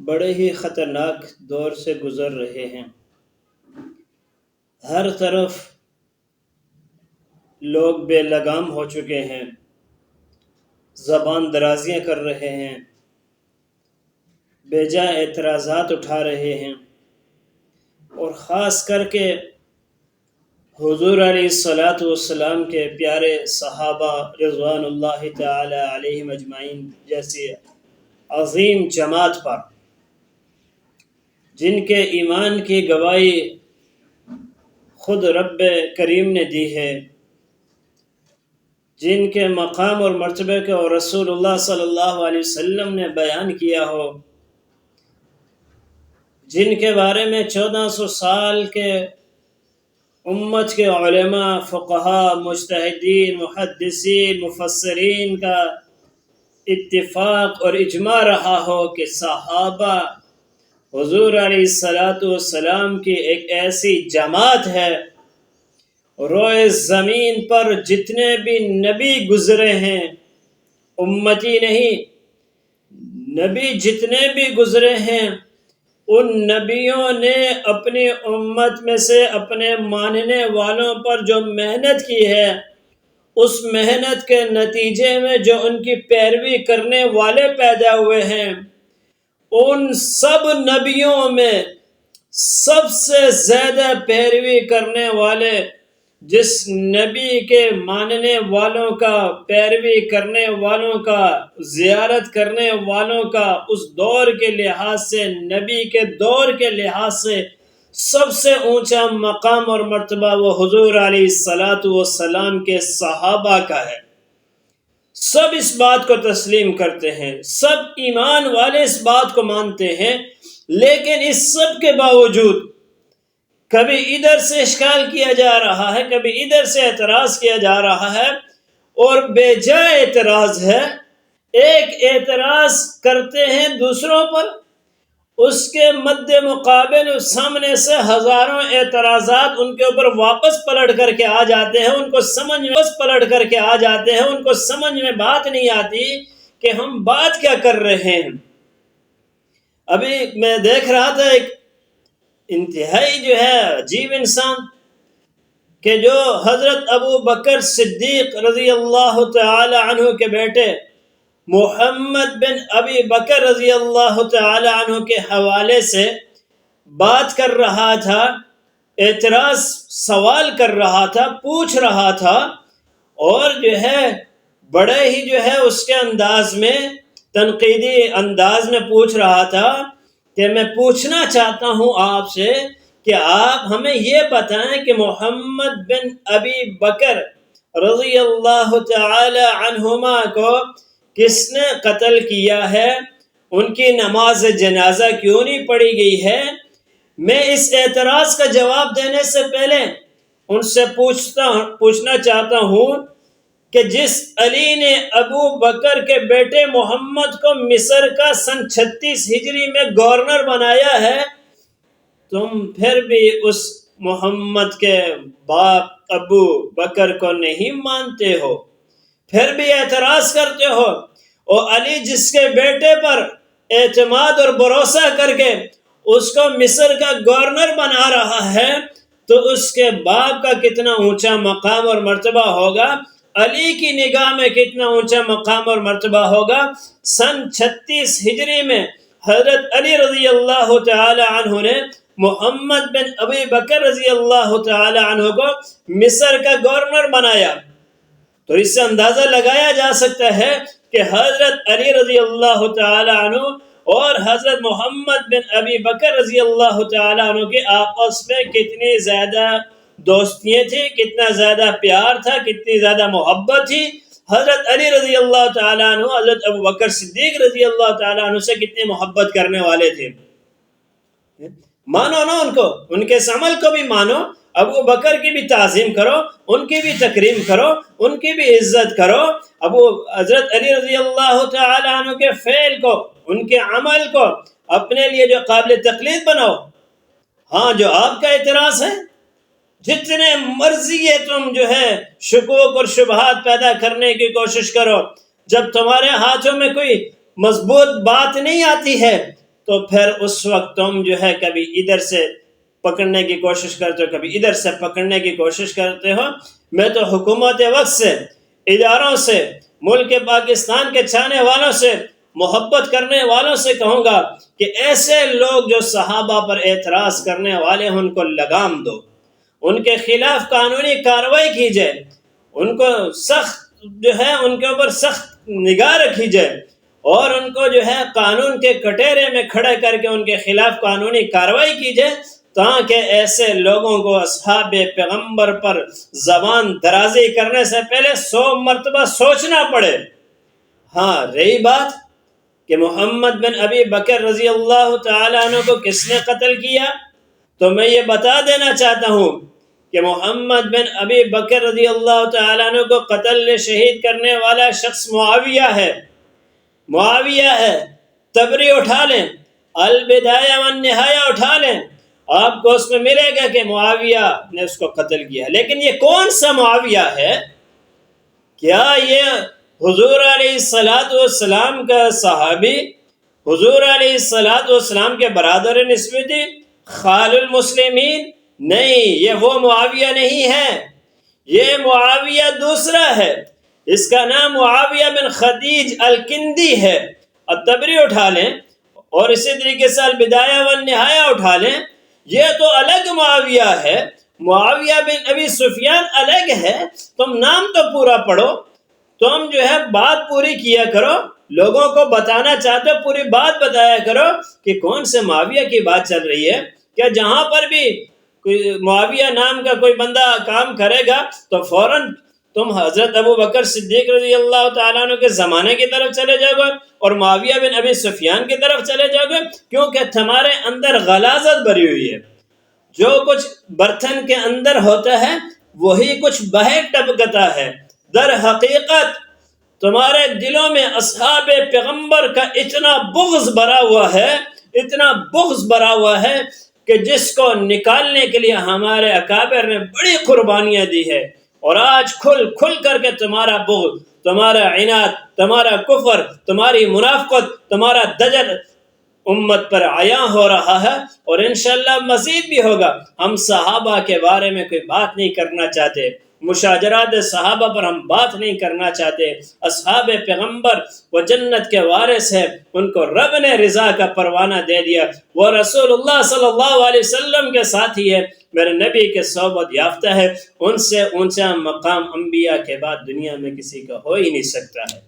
بڑے ہی خطرناک دور سے گزر رہے ہیں۔ ہر طرف لوگ بے لگام ہو چکے ہیں، زبان درازیاں کر رہے ہیں، بے جا اعتراضات اٹھا رہے ہیں، اور خاص کر کے حضور علیہ الصلاۃ والسلام کے پیارے صحابہ رضوان اللہ تعالی علیہم اجمعین جیسی عظیم جماعت پر، جن کے ایمان کی گواہی خود رب کریم نے دی ہے، جن کے مقام اور مرتبے کو رسول اللہ صلی اللہ علیہ وسلم نے بیان کیا ہو، جن کے بارے میں 1400 سال کے امت کے علماء، فقہاء، مجتہدین، محدثین، مفسرین کا اتفاق اور اجماع رہا ہو کہ صحابہ حضور علیہ الصلاۃ والسلام کی ایک ایسی جماعت ہے، روئے زمین پر جتنے بھی نبی گزرے ہیں، امتی نہیں، نبی جتنے بھی گزرے ہیں، ان نبیوں نے اپنی امت میں سے اپنے ماننے والوں پر جو محنت کی ہے، اس محنت کے نتیجے میں جو ان کی پیروی کرنے والے پیدا ہوئے ہیں، ان سب نبیوں میں سب سے زیادہ پیروی کرنے والے، جس نبی کے ماننے والوں کا، پیروی کرنے والوں کا، زیارت کرنے والوں کا اس دور کے لحاظ سے، نبی کے دور کے لحاظ سے سب سے اونچا مقام اور مرتبہ وہ حضور علیہ الصلاۃ والسلام کے صحابہ کا ہے۔ سب اس بات کو تسلیم کرتے ہیں، سب ایمان والے اس بات کو مانتے ہیں، لیکن اس سب کے باوجود کبھی ادھر سے اشکال کیا جا رہا ہے، کبھی ادھر سے اعتراض کیا جا رہا ہے، اور بے جا اعتراض ہے۔ ایک اعتراض کرتے ہیں دوسروں پر، اس کے مد مقابل سامنے سے ہزاروں اعتراضات ان کے اوپر واپس پلٹ کر کے آ جاتے ہیں، ان کو سمجھ میں پلٹ کر کے آ جاتے ہیں، ان کو سمجھ میں بات نہیں آتی کہ ہم بات کیا کر رہے ہیں۔ ابھی میں دیکھ رہا تھا ایک انتہائی جو ہے عجیب انسان، کہ جو حضرت ابو بکر صدیق رضی اللہ تعالی عنہ کے بیٹے محمد بن ابی بکر رضی اللہ تعالی عنہ کے حوالے سے بات کر رہا تھا، اعتراض سوال کر رہا تھا، پوچھ رہا تھا، اور جو ہے بڑے ہی جو ہے اس کے انداز میں، تنقیدی انداز میں پوچھ رہا تھا کہ میں پوچھنا چاہتا ہوں آپ سے کہ آپ ہمیں یہ بتائیں کہ محمد بن ابی بکر رضی اللہ تعالی عنہما کو کس نے قتل کیا ہے، ان کی نماز جنازہ کیوں نہیں پڑھی گئی ہے۔ میں اس اعتراض کا جواب دینے سے پہلے ان سے پوچھنا چاہتا ہوں کہ جس علی نے ابو بکر کے بیٹے محمد کو مصر کا سن 36 ہجری میں گورنر بنایا ہے، تم پھر بھی اس محمد کے باپ ابو بکر کو نہیں مانتے ہو، پھر بھی اعتراض کرتے ہو، اور علی جس کے بیٹے پر اعتماد اور بھروسہ کر کے اس کو مصر کا گورنر بنا رہا ہے، تو اس کے باپ کا کتنا اونچا مقام اور مرتبہ ہوگا، علی کی نگاہ میں کتنا اونچا مقام اور مرتبہ ہوگا۔ سن 36 ہجری میں حضرت علی رضی اللہ تعالی عنہ نے محمد بن ابی بکر رضی اللہ تعالی عنہ کو مصر کا گورنر بنایا، تو اس سے اندازہ لگایا جا سکتا ہے کہ حضرت علی رضی اللہ تعالی عنہ اور حضرت محمد بن ابی بکر رضی اللہ تعالی عنہ کے آپس میں کتنی زیادہ دوستیاں تھی، کتنا زیادہ پیار تھا، کتنی زیادہ محبت تھی۔ حضرت علی رضی اللہ تعالی عنہ حضرت ابو بکر صدیق رضی اللہ تعالی عنہ سے کتنی محبت کرنے والے تھے۔ مانو نا ان کو، ان کے اس عمل کو بھی مانو، ابو بکر کی بھی تعظیم کرو، ان کی بھی تکریم کرو، ان کی بھی عزت کرو، حضرت علی رضی اللہ تعالی عنہ کے فعل کو، ان کے عمل کو اپنے لیے جو قابل تقلید بناؤ۔ ہاں، جو آپ کا اعتراض ہے، جتنے مرضی ہے تم جو ہے شکوک اور شبہات پیدا کرنے کی کوشش کرو، جب تمہارے ہاتھوں میں کوئی مضبوط بات نہیں آتی ہے تو پھر اس وقت تم جو ہے کبھی ادھر سے پکڑنے کی کوشش کرتے ہو، کبھی ادھر سے پکڑنے کی کوشش کرتے ہو۔ میں تو حکومت وقت سے، اداروں سے، ملک پاکستان کے چاہنے والوں سے، محبت کرنے والوں سے کہوں گا کہ ایسے لوگ جو صحابہ پر اعتراض کرنے والے ہیں ان کو لگام دو، ان کے خلاف قانونی کارروائی کی جائے، ان کو سخت جو ہے ان کے اوپر سخت نگاہ رکھی جائے، اور ان کو جو ہے قانون کے کٹہرے میں کھڑے کر کے ان کے خلاف قانونی کارروائی کی جائے، تاکہ ایسے لوگوں کو اصحاب پیغمبر پر زبان درازی کرنے سے پہلے 100 مرتبہ سوچنا پڑے۔ ہاں، رہی بات کہ محمد بن ابی بکر رضی اللہ تعالیٰ عنہ کو کس نے قتل کیا، تو میں یہ بتا دینا چاہتا ہوں کہ محمد بن ابی بکر رضی اللہ تعالیٰ عنہ کو قتل شہید کرنے والا شخص معاویہ ہے۔ معاویہ ہے، تبری اٹھا لیں، البدایہ والنہایہ اٹھا لیں، آپ کو اس میں ملے گا کہ معاویہ نے اس کو قتل کیا۔ لیکن یہ کون سا معاویہ ہے؟ کیا یہ حضور علیہ السلام کا صحابی، حضور علیہ السلام کے برادر نسبتی، خال المسلمین؟ نہیں، یہ وہ معاویہ نہیں ہے، یہ معاویہ دوسرا ہے، اس کا نام معاویہ بن خدیج الکندی ہے۔ الطبری اٹھا لیں اور اسی طریقے سے البدایہ والنہایہ اٹھا لیں، یہ تو الگ معاویہ ہے، معاویہ بن ابی سفیان الگ ہے۔ تم نام تو پورا پڑھو، تم جو ہے بات پوری کیا کرو، لوگوں کو بتانا چاہتے ہو پوری بات بتایا کرو کہ کون سے معاویہ کی بات چل رہی ہے۔ کیا جہاں پر بھی کوئی معاویہ نام کا کوئی بندہ کام کرے گا تو فوراً تم حضرت ابو بکر صدیق رضی اللہ تعالیٰ عنہ کے زمانے کی طرف چلے جاؤ گے اور معاویہ بن ابی سفیان کی طرف چلے جاؤ گے، کیونکہ تمہارے اندر غلاظت بھری ہوئی ہے۔ جو کچھ برتن کے اندر ہوتا ہے وہی کچھ باہر ٹپکتا ہے۔ در حقیقت تمہارے دلوں میں اصحاب پیغمبر کا اتنا بغض بھرا ہوا ہے، اتنا بغض بھرا ہوا ہے کہ جس کو نکالنے کے لیے ہمارے اکابر نے بڑی قربانیاں دی ہے، اور آج کھل کر کے تمہارا بغض، تمہارا عناد، تمہارا کفر، تمہاری منافقت، تمہارا دجل امت پر عیاں ہو رہا ہے، اور انشاءاللہ مزید بھی ہوگا۔ ہم صحابہ کے بارے میں کوئی بات نہیں کرنا چاہتے، مشاجرات صحابہ پر ہم بات نہیں کرنا چاہتے۔ اصحاب پیغمبر وہ جنت کے وارث ہیں، ان کو رب نے رضا کا پروانہ دے دیا، وہ رسول اللہ صلی اللہ علیہ وسلم کے ساتھی ہے، میرے نبی کے صحبت یافتہ ہے، ان سے اونچا مقام انبیاء کے بعد دنیا میں کسی کا ہو ہی نہیں سکتا ہے۔